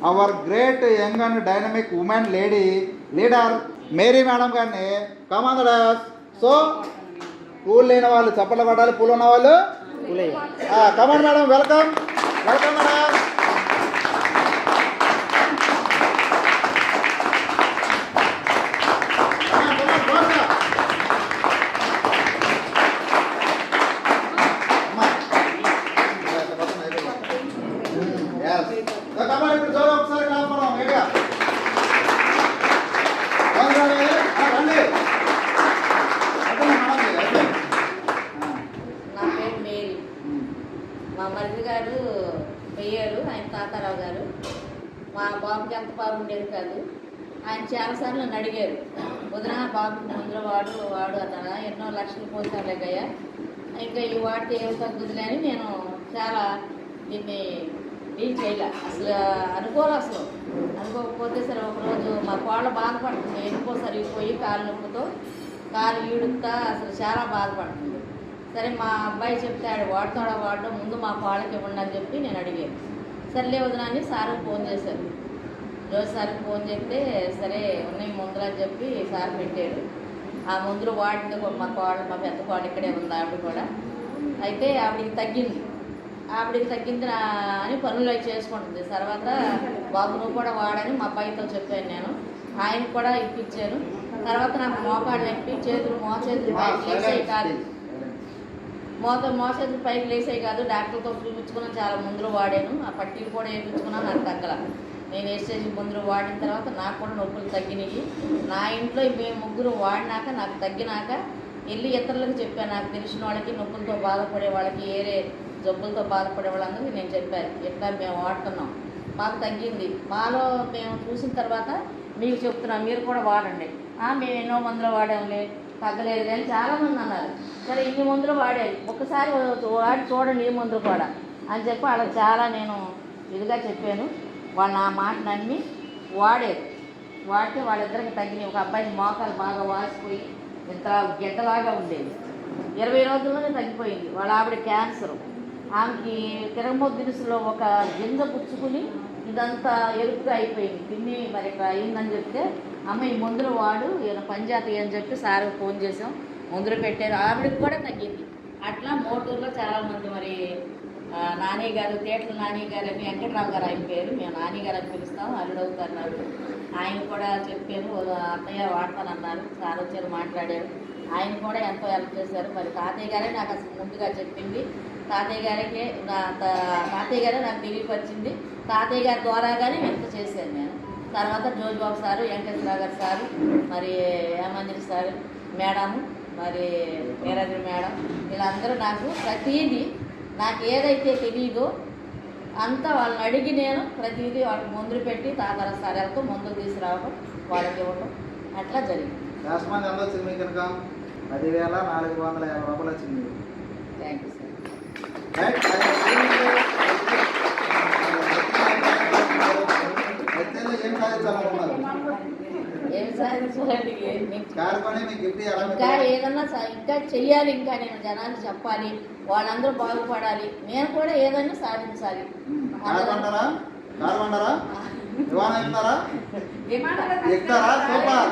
Hour great young and dynamic women leader Mary madam గారిని commanders. So పూలు లేని వాళ్ళు చప్పట్లు పడాలి, పూలు ఉన్న వాళ్ళు command madam. Welcome welcome madam. ఇప్పుడు చూడ ఒకసారి రాపడం ఏగా రండి. నా పేరు మేరీ. మా మరిది గారు పెయ్యారు, ఆయన తాతారావు గారు. మా బాబుకి ఎంత బాబు ఉండేది కాదు. ఆయన చాలాసార్లు నన్ను అడిగారు, వదిన బాబుకి ముందర వాడు అతను ఎన్నో లక్షలు పోతారులేకయ్యా, ఇంకా ఈ వాడితే ఏం తగ్గుద్దులే అని నేను చాలా దీన్ని డీల్ చేయలే. అసలు అనుకోకపోతే సరే ఒకరోజు మా కోళ్ళ బాధపడుతుంది, ఎందుకో సరిగిపోయి కాలు నొప్పుతో కాలు ఈడుతా అసలు చాలా బాధపడుతుంది. సరే మా అబ్బాయి చెప్తే ఆడు వాడడం ముందు మా కోళ్ళకి ఇవ్వండి అని చెప్పి నేను అడిగాను. సర్లే వదినాన్ని సార్ ఫోన్ చేశారు. రోజు సార్కి ఫోన్ చేస్తే సరే ఉన్నాయి మందులు అని చెప్పి సార్ పెట్టాడు. ఆ మందులు వాడింది మా పెద్ద కోడ ఇక్కడే ఉంది, ఆవిడ కూడా. అయితే ఆవిడికి తగ్గింది అని పనులు అవి చేసుకుంటుంది. తర్వాత బాబు నువ్వు కూడా వాడని మా అబ్బాయితో చెప్పాను నేను, ఆయన కూడా ఇప్పించాను. తర్వాత నాకు మోకాళ్ళు ఎక్కి మోచేతులు పైకి లేసాయి కాదు, మోచేతులు పైకి లేసాయి కాదు. డాక్టర్తో చూపించుకున్నా, చాలా మందులు వాడాను, ఆ పట్టీలు కూడా వేయించుకున్నా, నాకు తగ్గల. నేను వేసేసి మందులు వాడిన తర్వాత నాకు కూడా నొప్పులు తగ్గినాయి. నా ఇంట్లో మేము ముగ్గురు వాడినాక నాకు తగ్గినాక వెళ్ళి ఇతరులకు చెప్పాను, నాకు తెలిసిన వాళ్ళకి, నొప్పులతో బాధపడే వాళ్ళకి, ఏరే జబ్బులతో బాధపడే వాళ్ళందరికీ నేను చెప్పాను, ఎట్లా మేము వాడుతున్నాం, మాకు తగ్గింది. మాలో మేము చూసిన తర్వాత మీకు చెప్తున్నాం, మీరు కూడా వాడండి. మేము ఎన్నో మందులు వాడాంలే, తగ్గలేదు అని చాలామంది అన్నారు. సరే ఇన్ని మందులు వాడాలి, ఒక్కసారి వాడి చూడండి ఈ మందులు కూడా అని చెప్పి వాళ్ళకి చాలా నేను ఇదిగా చెప్పాను. వాళ్ళు నా మాట నమ్మి వాడితే వాళ్ళిద్దరికి తగ్గినాయి. ఒక అబ్బాయికి మోకాలు బాగా వాసిపోయి ఇంత గెడ్డలాగా ఉండేది, 20 రోజుల్లోనే తగ్గిపోయింది. వాళ్ళ ఆవిడ క్యాన్సరు, ఆమెకి తిరగమొద్దు దినుసులో ఒక గింజ పుచ్చుకుని ఇదంతా ఎరుపుగా అయిపోయింది. తిని మరి ఇక్కడ అయిందని చెప్తే, అమ్మ ఈ మందులు వాడు ఈయన పనిచేత అని చెప్పి సార్ ఫోన్ చేసాం, మందులు పెట్టారు, ఆవిడకి కూడా తగ్గింది. అట్లా మోటూరులో చాలామంది, మరి నాని గారు, తేటల నాని గారు అని, వెంకటరావు గారు ఆయన పేరు, మేము నాని గారు అని పిలుస్తాం, అల్లుడవుతారు నాకు. ఆయన కూడా చెప్పాను, అత్తయ్య వాడతానన్నారు. సార్ వచ్చారు, మాట్లాడారు, ఆయన కూడా ఎంతో హెల్ప్ చేశారు. మరి తాతయ్య గారే నాకు అసలు ముందుగా చెప్పింది, తాతయ్య గారే నాకు తెలియపరిచింది. తాతయ్య గారి ద్వారాగానే ఎంత చేశాను నేను. తర్వాత జోజిబాబు సారు, వెంకటేశ్వరరావు గారు సారు, మరి హేమంజలి సారు మేడము, మరి నీరాజు మేడం, వీళ్ళందరూ నాకు ప్రతీది, నాకు ఏదైతే తెలియదో అంతా వాళ్ళని అడిగి నేను ప్రతిదీ వాళ్ళకి మందులు పెట్టి తాతర సార్లతో మందులు తీసుకురావడం, వాళ్ళకి ఇవ్వడం, అట్లా జరిగింది. ఎంత వచ్చింది మీకు కనుక? 10,450 రూపాయలు వచ్చింది. Thank you sir. ఏం సాధించాలండి, ఇంకా ఏదన్నా ఇంకా చెయ్యాలి, ఇంకా నేను జనానికి చెప్పాలి, వాళ్ళందరూ బాగుపడాలి, నేను కూడా ఏదన్నా సాధించాలి. సూపర్.